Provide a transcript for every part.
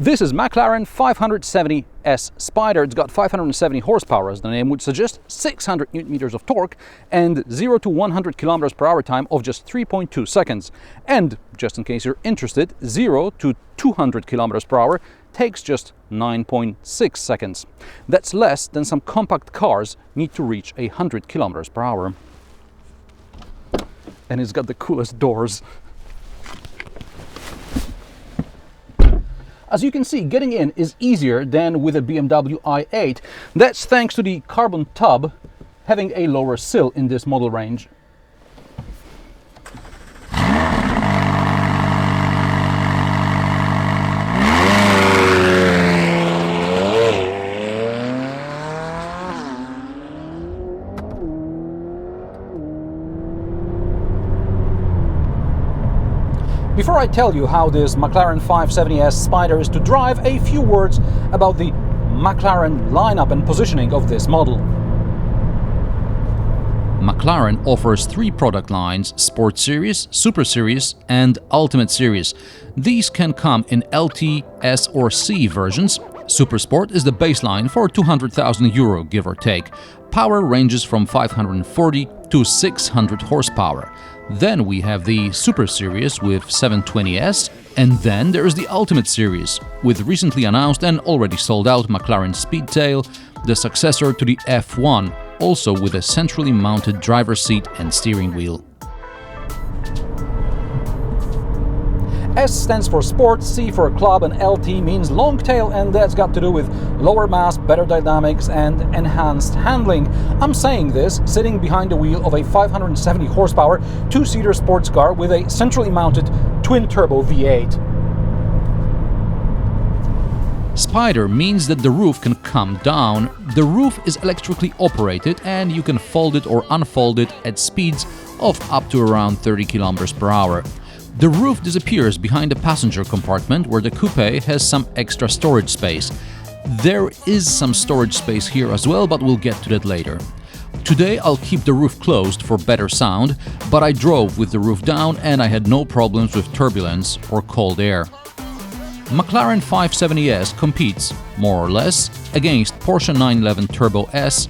This is McLaren 570S Spider. It's got 570 horsepower, as the name would suggest, 600 Nm of torque, and 0 to 100 km/h time of just 3.2 seconds. And, just in case you're interested, 0 to 200 km/h takes just 9.6 seconds. That's less than some compact cars need to reach 100 km/h. And it's got the coolest doors. As you can see, getting in is easier than with a BMW i8. That's thanks to the carbon tub having a lower sill in this model range. Before I tell you how this McLaren 570S Spider is to drive, a few words about the McLaren lineup and positioning of this model. McLaren offers three product lines: Sport Series, Super Series and Ultimate Series. These can come in LT, S or C versions. Super Sport is the baseline for €200,000, give or take. Power ranges from 540 to 600 horsepower. Then we have the Super Series with 720S, and then there is the Ultimate Series with recently announced and already sold out McLaren Speedtail, the successor to the F1, also with a centrally mounted driver's seat and steering wheel. S stands for Sport, C for Club, and LT means long tail, and that's got to do with lower mass, better dynamics and enhanced handling. I'm saying this sitting behind the wheel of a 570 horsepower two-seater sports car with a centrally mounted twin-turbo V8. Spider means that the roof can come down. The roof is electrically operated and you can fold it or unfold it at speeds of up to around 30 km/h. The roof disappears behind the passenger compartment where the coupe has some extra storage space. There is some storage space here as well, but we'll get to that later. Today I'll keep the roof closed for better sound, but I drove with the roof down and I had no problems with turbulence or cold air. McLaren 570S competes, more or less, against Porsche 911 Turbo S,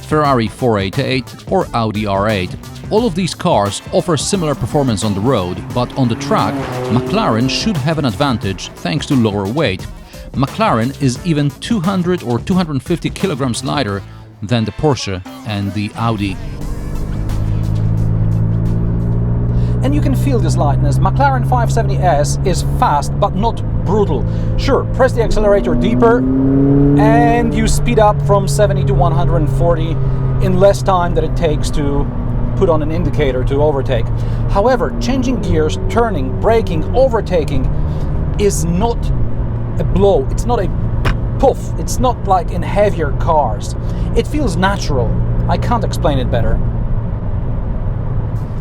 Ferrari 488 or Audi R8. All of these cars offer similar performance on the road, but on the track, McLaren should have an advantage thanks to lower weight. McLaren is even 200 or 250 kilograms lighter than the Porsche and the Audi. And you can feel this lightness. McLaren 570S is fast, but not brutal. Sure, press the accelerator deeper and you speed up from 70 to 140 in less time than it takes to put on an indicator to overtake. However, changing gears, turning, braking, overtaking is not a blow. It's not a poof. It's not like in heavier cars. It feels natural. I can't explain it better.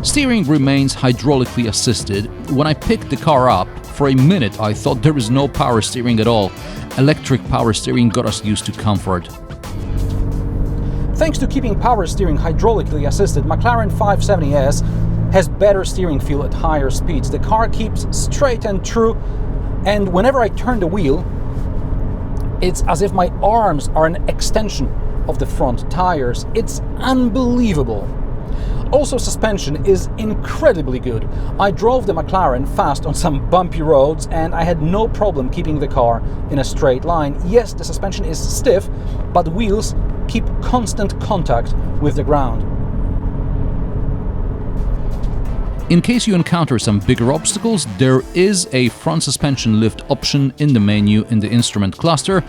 Steering remains hydraulically assisted. When I picked the car up, for a minute I thought there is no power steering at all. Electric power steering got us used to comfort. Thanks to keeping power steering hydraulically assisted, McLaren 570S has better steering feel at higher speeds. The car keeps straight and true, and whenever I turn the wheel, it's as if my arms are an extension of the front tires. It's unbelievable. Also, suspension is incredibly good. I drove the McLaren fast on some bumpy roads and I had no problem keeping the car in a straight line. Yes, the suspension is stiff, but the wheels keep constant contact with the ground. In case you encounter some bigger obstacles, there is a front suspension lift option in the menu in the instrument cluster.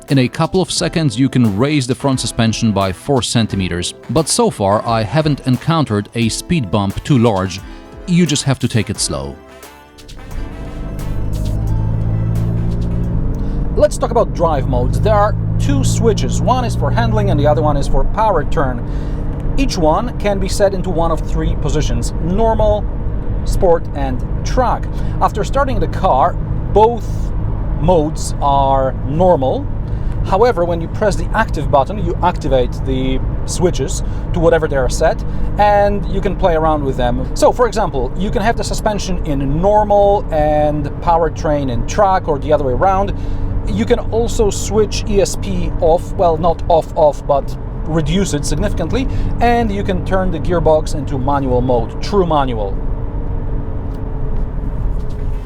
In a couple of seconds you can raise the front suspension by 4 centimeters, but so far I haven't encountered a speed bump too large. You just have to take it slow. Let's talk about drive modes. There are two switches. One is for handling and the other one is for power turn. Each one can be set into one of three positions: normal, sport and track. After starting the car, both modes are normal. However, when you press the active button, you activate the switches to whatever they are set, and you can play around with them. So, for example, you can have the suspension in normal and powertrain in track, or the other way around. You can also switch ESP off, well, not off, but reduce it significantly, and you can turn the gearbox into manual mode, true manual.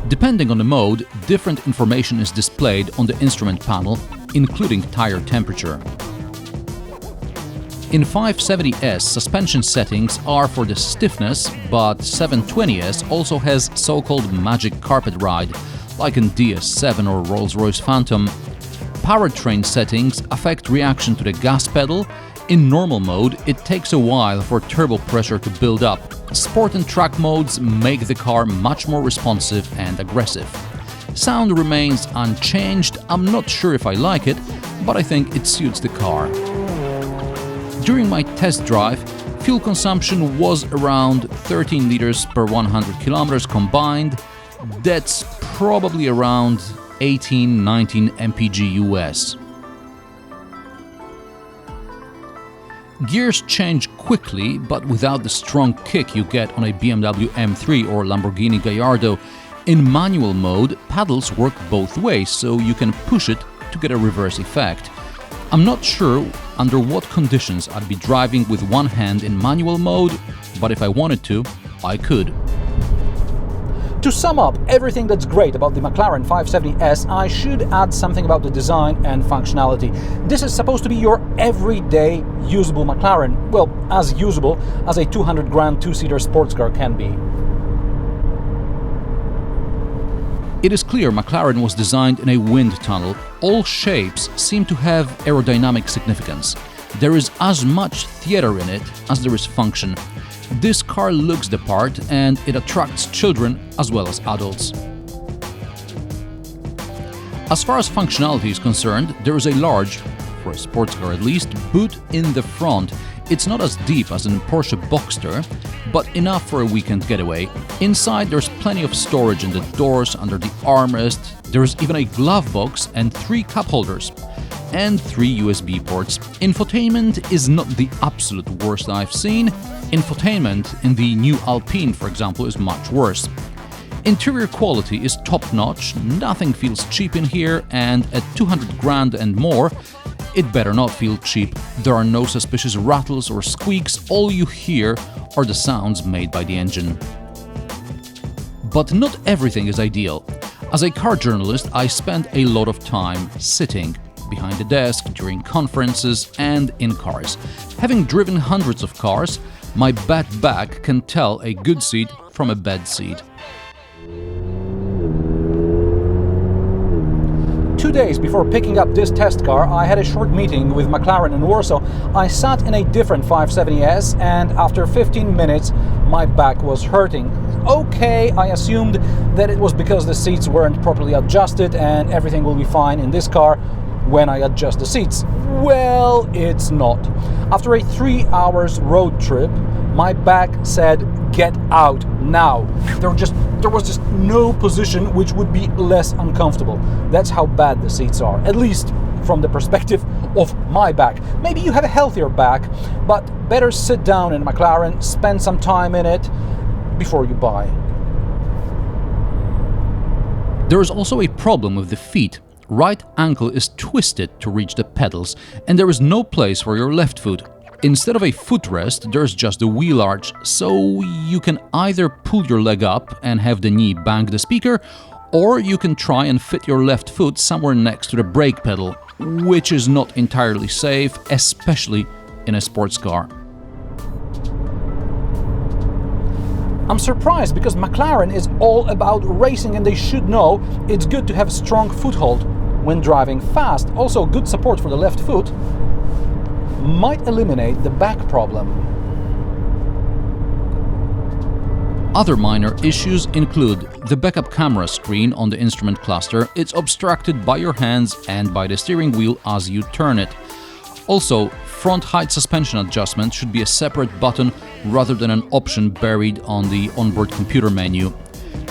Depending on the mode, different information is displayed on the instrument panel, including tire temperature. In 570S, suspension settings are for the stiffness, but 720S also has so-called magic carpet ride, like in DS7 or Rolls-Royce Phantom. Powertrain settings affect reaction to the gas pedal. In normal mode, it takes a while for turbo pressure to build up. Sport and track modes make the car much more responsive and aggressive. Sound remains unchanged. I'm not sure if I like it, but I think it suits the car. During my test drive, fuel consumption was around 13 liters per 100 kilometers combined. That's probably around 18-19 mpg US. Gears change quickly, but without the strong kick you get on a BMW M3 or Lamborghini Gallardo. In manual mode, paddles work both ways, so you can push it to get a reverse effect. I'm not sure under what conditions I'd be driving with one hand in manual mode, but if I wanted to, I could. To sum up everything that's great about the McLaren 570S, I should add something about the design and functionality. This is supposed to be your everyday usable McLaren, well, as usable as a 200 grand two-seater sports car can be. It is clear McLaren was designed in a wind tunnel. All shapes seem to have aerodynamic significance. There is as much theater in it as there is function. This car looks the part, and it attracts children as well as adults. As far as functionality is concerned, there is a large, for a sports car at least, boot in the front. It's not as deep as in Porsche Boxster, but enough for a weekend getaway. Inside there's plenty of storage in the doors, under the armrest. There's even a glove box and 3 cup holders. And 3 USB ports. Infotainment is not the absolute worst I've seen. Infotainment in the new Alpine, for example, is much worse. Interior quality is top-notch, nothing feels cheap in here, and at 200 grand and more, it better not feel cheap. There are no suspicious rattles or squeaks, all you hear are the sounds made by the engine. But not everything is ideal. As a car journalist, I spend a lot of time sitting behind the desk, during conferences and in cars. Having driven hundreds of cars, my bad back can tell a good seat from a bad seat. 2 days before picking up this test car, I had a short meeting with McLaren in Warsaw. I sat in a different 570S, and after 15 minutes my back was hurting. Okay, I assumed that it was because the seats weren't properly adjusted and everything will be fine in this car when I adjust the seats. Well, it's not. After a 3 hours road trip, my back said, "Get out now." There was just no position which would be less uncomfortable. That's how bad the seats are, at least from the perspective of my back. Maybe you have a healthier back, but better sit down in McLaren, spend some time in it before you buy. There is also a problem with the feet. Right ankle is twisted to reach the pedals, and there is no place for your left foot. Instead of a footrest, there's just a wheel arch, so you can either pull your leg up and have the knee bang the speaker, or you can try and fit your left foot somewhere next to the brake pedal, which is not entirely safe, especially in a sports car. I'm surprised because McLaren is all about racing and they should know it's good to have a strong foothold when driving fast. Also, good support for the left foot might eliminate the back problem. Other minor issues include the backup camera screen on the instrument cluster. It's obstructed by your hands and by the steering wheel as you turn it. Also, front height suspension adjustment should be a separate button rather than an option buried on the onboard computer menu.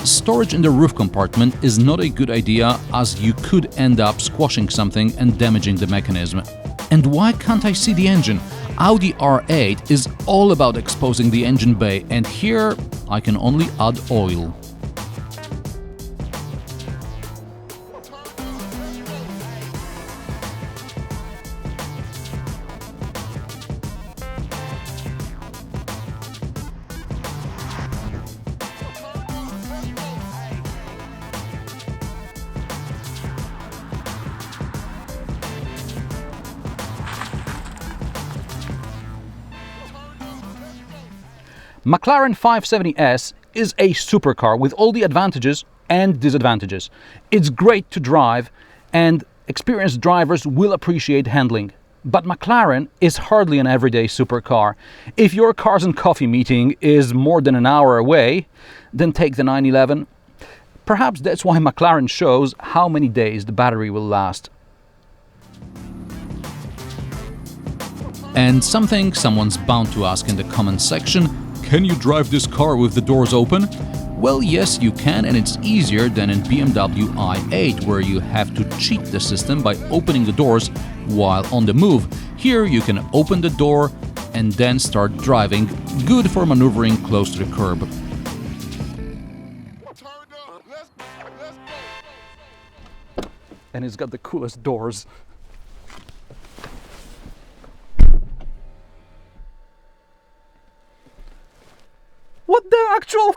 Storage in the roof compartment is not a good idea, as you could end up squashing something and damaging the mechanism. And why can't I see the engine? Audi R8 is all about exposing the engine bay, and here I can only add oil. McLaren 570S is a supercar with all the advantages and disadvantages. It's great to drive and experienced drivers will appreciate handling. But McLaren is hardly an everyday supercar. If your cars and coffee meeting is more than an hour away, then take the 911. Perhaps that's why McLaren shows how many days the battery will last. And something someone's bound to ask in the comments section: can you drive this car with the doors open? Well, yes, you can, and it's easier than in BMW i8, where you have to cheat the system by opening the doors while on the move. Here you can open the door and then start driving, good for maneuvering close to the curb. And it's got the coolest doors. What the actual